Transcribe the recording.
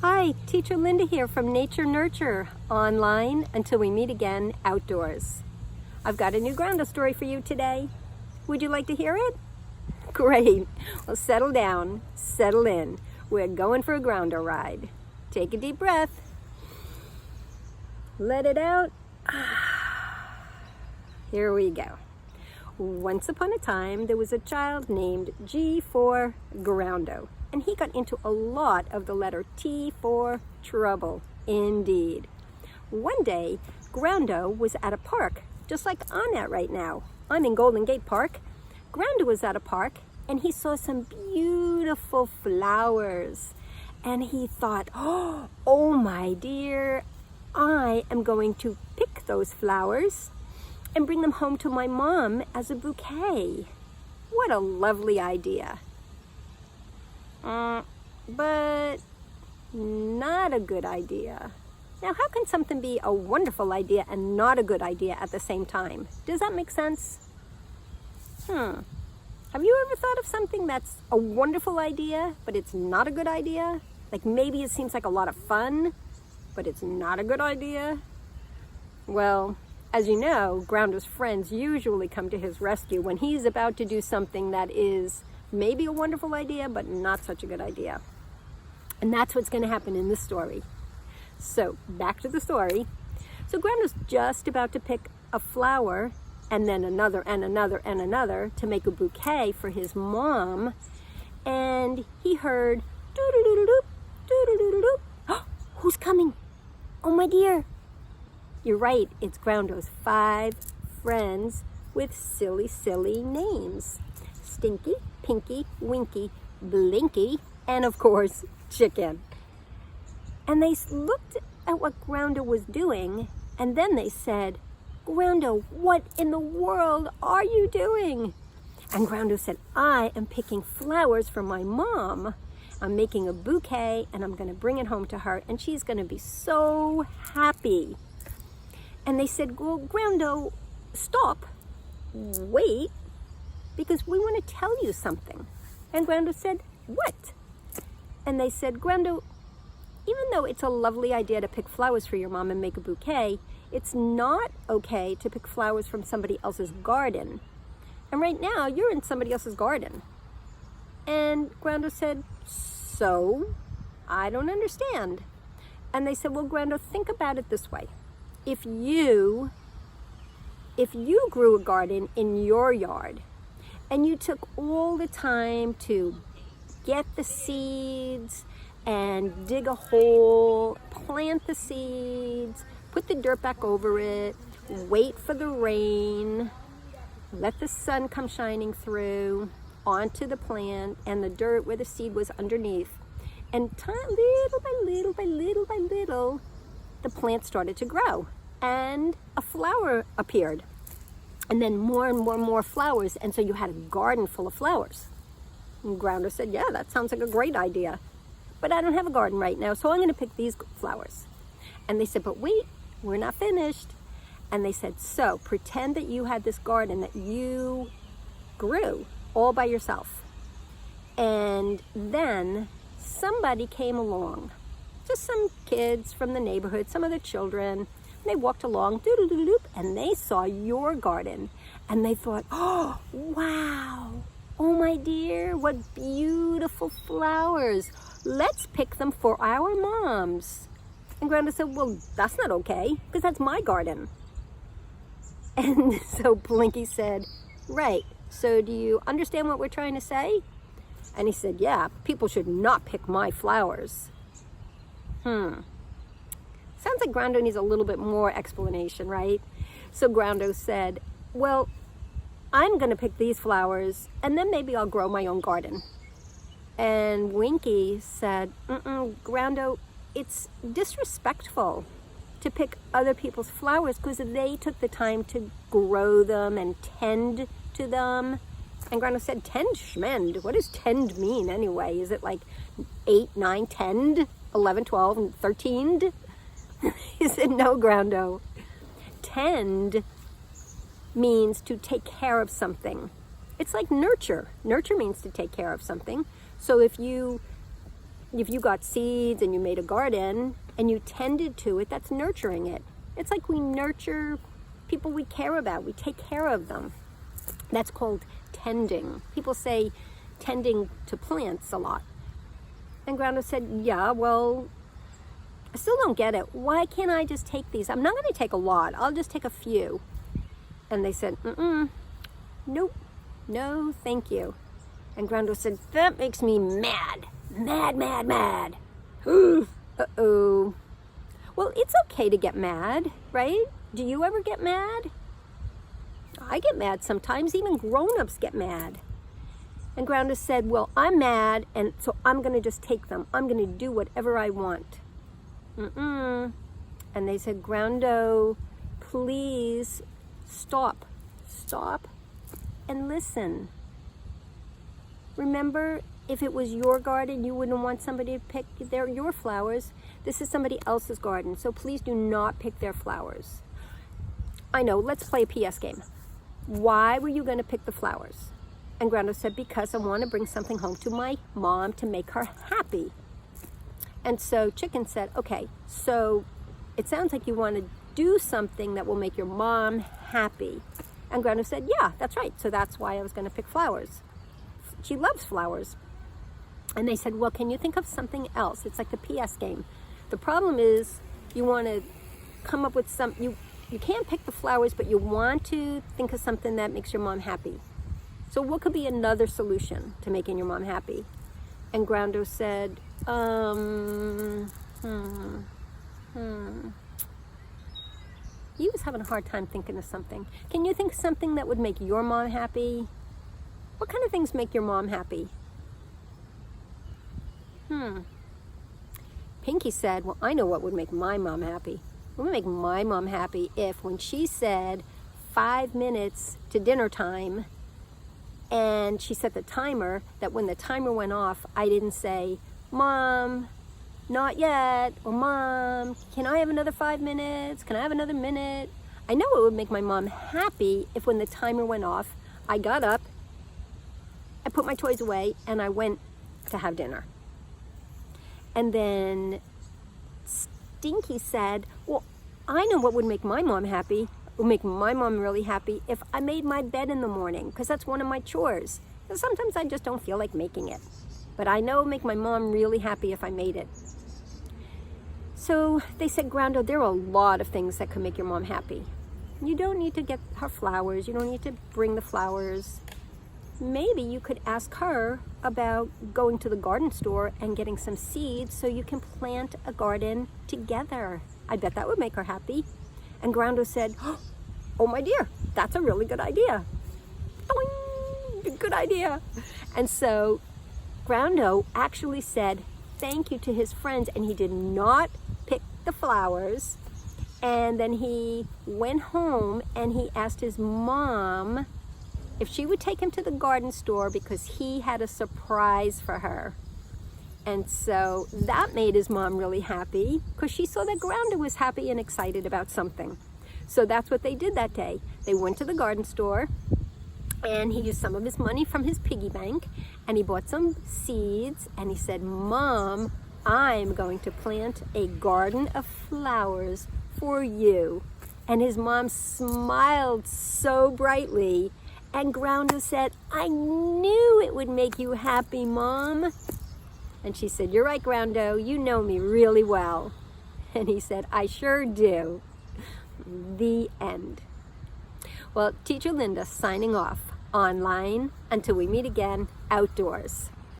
Hi, Teacher Linda here from Nature Nurture, online until we meet again outdoors. I've got a new Groundo story for you today. Would you like to hear it? Great. Well, settle down, settle in. We're going for a Groundo ride. Take a deep breath. Let it out. Here we go. Once upon a time, there was a child named G for Groundo, and he got into a lot of the letter T for trouble, indeed. One day, Groundo was at a park, just like I'm at right now. I'm in Golden Gate Park. Groundo was at a park, and he saw some beautiful flowers. And he thought, oh my dear, I am going to pick those flowers and bring them home to my mom as a bouquet. What a lovely idea. But not a good idea. Now, how can something be a wonderful idea and not a good idea at the same time? Does that make sense? Have you ever thought of something that's a wonderful idea, but it's not a good idea? Like maybe it seems like a lot of fun, but it's not a good idea? Well, as you know, Groundo's friends usually come to his rescue when he's about to do something that is maybe a wonderful idea, but not such a good idea. And that's what's going to happen in this story. So, back to the story. So Groundo's just about to pick a flower, and then another, and another, and another, to make a bouquet for his mom. And he heard, doo-doo-doo-doo-doop, doo-doo-doo-doo-doop. Who's coming? Oh, my dear. You're right, it's Groundo's 5 friends with silly, silly names. Stinky, Pinky, Winky, Blinky, and of course, Chicken. And they looked at what Groundo was doing, and then they said, Groundo, what in the world are you doing? And Groundo said, I am picking flowers for my mom. I'm making a bouquet, and I'm going to bring it home to her, and she's going to be so happy. And they said, well, Groundo, stop, wait, because we want to tell you something. And Groundo said, what? And they said, Groundo, even though it's a lovely idea to pick flowers for your mom and make a bouquet, it's not okay to pick flowers from somebody else's garden. And right now, you're in somebody else's garden. And Groundo said, so? I don't understand. And they said, well, Groundo, think about it this way. If you grew a garden in your yard and you took all the time to get the seeds and dig a hole, plant the seeds, put the dirt back over it, wait for the rain, let the sun come shining through onto the plant and the dirt where the seed was underneath, and little by little by little by little, the plant started to grow and a flower appeared, and then more and more and more flowers, and so you had a garden full of flowers. And Groundo said, yeah, that sounds like a great idea, but I don't have a garden right now, so I'm going to pick these flowers. And they said, but wait, we're not finished. And they said, so pretend that you had this garden that you grew all by yourself, and then somebody came along, just some kids from the neighborhood, some other children. They walked along, doo-doo-doo-doop, and they saw your garden. And they thought, oh, wow. Oh, my dear, what beautiful flowers. Let's pick them for our moms. And Groundo said, well, that's not okay, because that's my garden. And so Blinky said, right, so do you understand what we're trying to say? And he said, yeah, people should not pick my flowers. Sounds like Groundo needs a little bit more explanation, right? So Groundo said, well, I'm going to pick these flowers, and then maybe I'll grow my own garden. And Winky said, Groundo, it's disrespectful to pick other people's flowers because they took the time to grow them and tend to them. And Groundo said, tend schmend. What does tend mean anyway? Is it like 8, 9, 10, 11, 12, and 13? He said, no, Groundo. Tend means to take care of something. It's like nurture. Nurture means to take care of something. So if you if you got seeds and you made a garden and you tended to it, that's nurturing it. It's like we nurture people we care about. We take care of them. That's called tending. People say tending to plants a lot. And Groundo said, yeah, well, I still don't get it. Why can't I just take these? I'm not going to take a lot. I'll just take a few. And they said, nope, no, thank you. And Groundo said, that makes me mad. Mad, mad, mad. Uh-oh. Well, it's okay to get mad, right? Do you ever get mad? I get mad sometimes. Even grown-ups get mad. And Groundo said, well, I'm mad, and so I'm going to just take them. I'm going to do whatever I want. And they said, Groundo, please stop. Stop and listen. Remember, if it was your garden, you wouldn't want somebody to pick your flowers. This is somebody else's garden, so please do not pick their flowers. I know, let's play a PS game. Why were you going to pick the flowers? And Groundo said, because I want to bring something home to my mom to make her happy. And so Chicken said, okay, so it sounds like you want to do something that will make your mom happy. And Groundo said, yeah, that's right. So that's why I was going to pick flowers. She loves flowers. And they said, well, can you think of something else? It's like the PS game. The problem is you want to come up with you can't pick the flowers, but you want to think of something that makes your mom happy. So what could be another solution to making your mom happy? And Groundo said, He was having a hard time thinking of something. Can you think of something that would make your mom happy? What kind of things make your mom happy? Pinky said, well, I know what would make my mom happy. It would make my mom happy if when she said 5 minutes to dinner time, and she set the timer, that when the timer went off, I didn't say, Mom, not yet, or Mom, can I have another 5 minutes? Can I have another minute? I know it would make my mom happy if when the timer went off, I got up, I put my toys away, and I went to have dinner. And then Stinky said, well, I know what would make my mom happy. It would make my mom really happy if I made my bed in the morning, because that's one of my chores. And sometimes I just don't feel like making it. But I know it would make my mom really happy if I made it. So they said, Groundo, there are a lot of things that could make your mom happy. You don't need to get her flowers. You don't need to bring the flowers. Maybe you could ask her about going to the garden store and getting some seeds so you can plant a garden together. I bet that would make her happy. And Groundo said, oh my dear, that's a really good idea. Doing! Good idea. And so Groundo actually said thank you to his friends, and he did not pick the flowers. And then he went home and he asked his mom if she would take him to the garden store because he had a surprise for her. And so that made his mom really happy because she saw that Groundo was happy and excited about something. So that's what they did that day. They went to the garden store and he used some of his money from his piggy bank and he bought some seeds and he said, Mom, I'm going to plant a garden of flowers for you. And his mom smiled so brightly. And Groundo said, I knew it would make you happy, Mom. And she said, you're right, Groundo, you know me really well. And he said, I sure do. The end. Well, Teacher Linda signing off online until we meet again outdoors.